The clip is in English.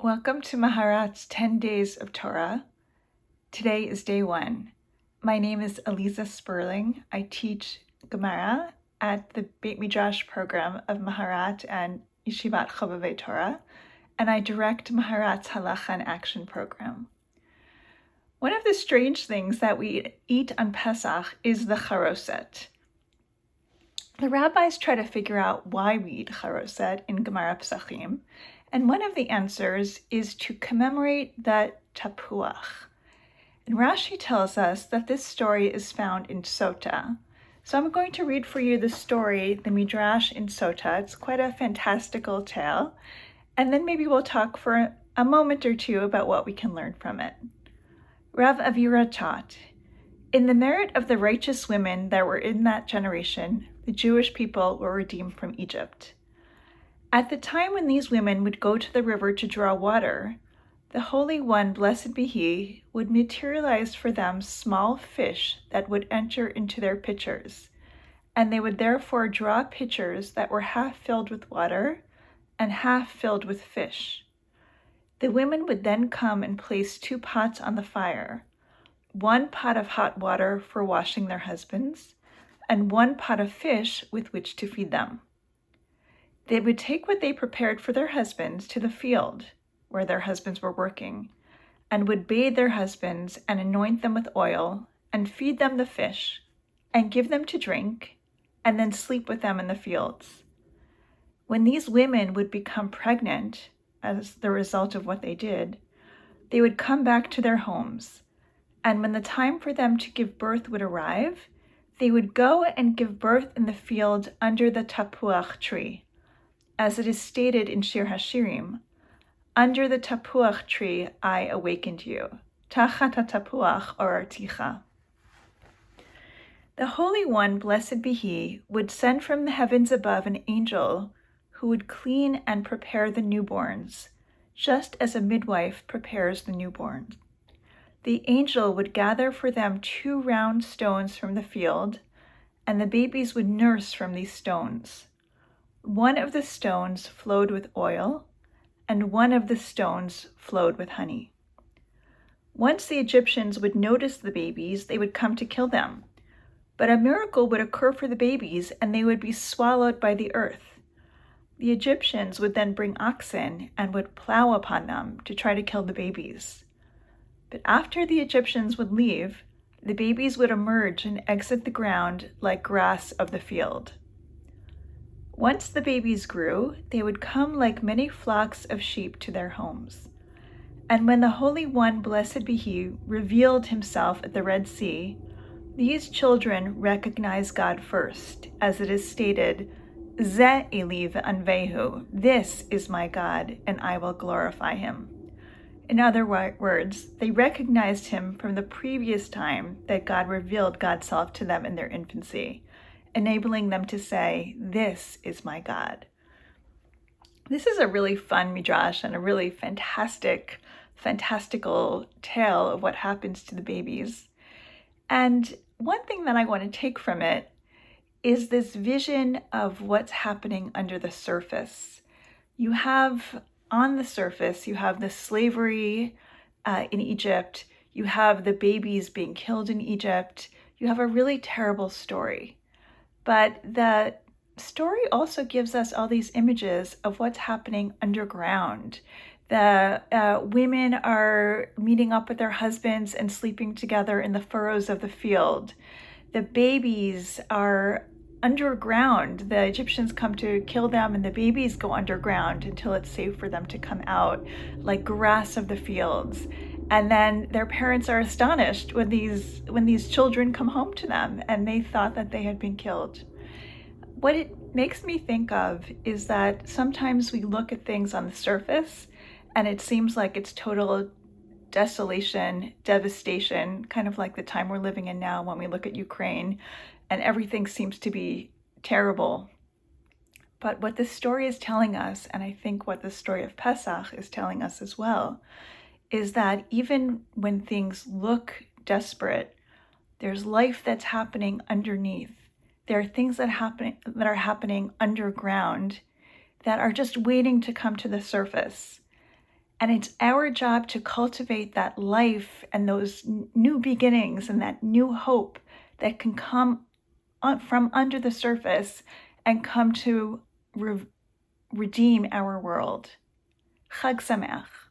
Welcome to Maharat's 10 Days of Torah. Today is day 1. My name is Aliza Sperling. I teach Gemara at the Beit Midrash program of Maharat and Yeshivat Chovevei Torah, and I direct Maharat's Halakha and Action program. One of the strange things that we eat on Pesach is the charoset. The rabbis try to figure out why we eat charoset in Gemara Pesachim, and one of the answers is to commemorate the tapuach. And Rashi tells us that this story is found in Sota. So I'm going to read for you the story, the Midrash in Sota. It's quite a fantastical tale. And then maybe we'll talk for a moment or two about what we can learn from it. Rav Avira taught, in the merit of the righteous women that were in that generation, the Jewish people were redeemed from Egypt. At the time when these women would go to the river to draw water, the Holy One, blessed be He, would materialize for them small fish that would enter into their pitchers, and they would therefore draw pitchers that were half filled with water and half filled with fish. The women would then come and place 2 pots on the fire, 1 pot of hot water for washing their husbands, and 1 pot of fish with which to feed them. They would take what they prepared for their husbands to the field where their husbands were working, and would bathe their husbands and anoint them with oil, and feed them the fish, and give them to drink, and then sleep with them in the fields. When these women would become pregnant as the result of what they did, they would come back to their homes, and when the time for them to give birth would arrive, they would go and give birth in the field under the tapuach tree. As it is stated in Shir Hashirim, under the tapuach tree I awakened you. Tachat tapuach orarticha. The Holy One, blessed be He, would send from the heavens above an angel who would clean and prepare the newborns, just as a midwife prepares the newborn. The angel would gather for them 2 round stones from the field, and the babies would nurse from these stones. 1 of the stones flowed with oil, and 1 of the stones flowed with honey. Once the Egyptians would notice the babies, they would come to kill them. But a miracle would occur for the babies, and they would be swallowed by the earth. The Egyptians would then bring oxen and would plow upon them to try to kill the babies. But after the Egyptians would leave, the babies would emerge and exit the ground like grass of the field. Once the babies grew, they would come like many flocks of sheep to their homes. And when the Holy One, blessed be He, revealed Himself at the Red Sea, these children recognized God first, as it is stated, Ze Eli ve'anvehu, this is my God, and I will glorify Him. In other words, they recognized Him from the previous time that God revealed God's self to them in their infancy, enabling them to say, this is my God. This is a really fun midrash and a really fantastical tale of what happens to the babies. And one thing that I want to take from it is this vision of what's happening under the surface. You have, on the surface, you have the slavery in Egypt, you have the babies being killed in Egypt, you have a really terrible story. But the story also gives us all these images of what's happening underground. The women are meeting up with their husbands and sleeping together in the furrows of the field. The babies are underground. The Egyptians come to kill them, and the babies go underground until it's safe for them to come out, like grass of the fields. And then their parents are astonished when these children come home to them, and they thought that they had been killed. What it makes me think of is that sometimes we look at things on the surface, and it seems like it's total desolation, devastation, kind of like the time we're living in now when we look at Ukraine, and everything seems to be terrible. But what this story is telling us, and I think what the story of Pesach is telling us as well, is that even when things look desperate, there's life that's happening underneath. There are things that are happening underground that are just waiting to come to the surface. And it's our job to cultivate that life and those new beginnings and that new hope that can come from under the surface and come to redeem our world. Chag Sameach.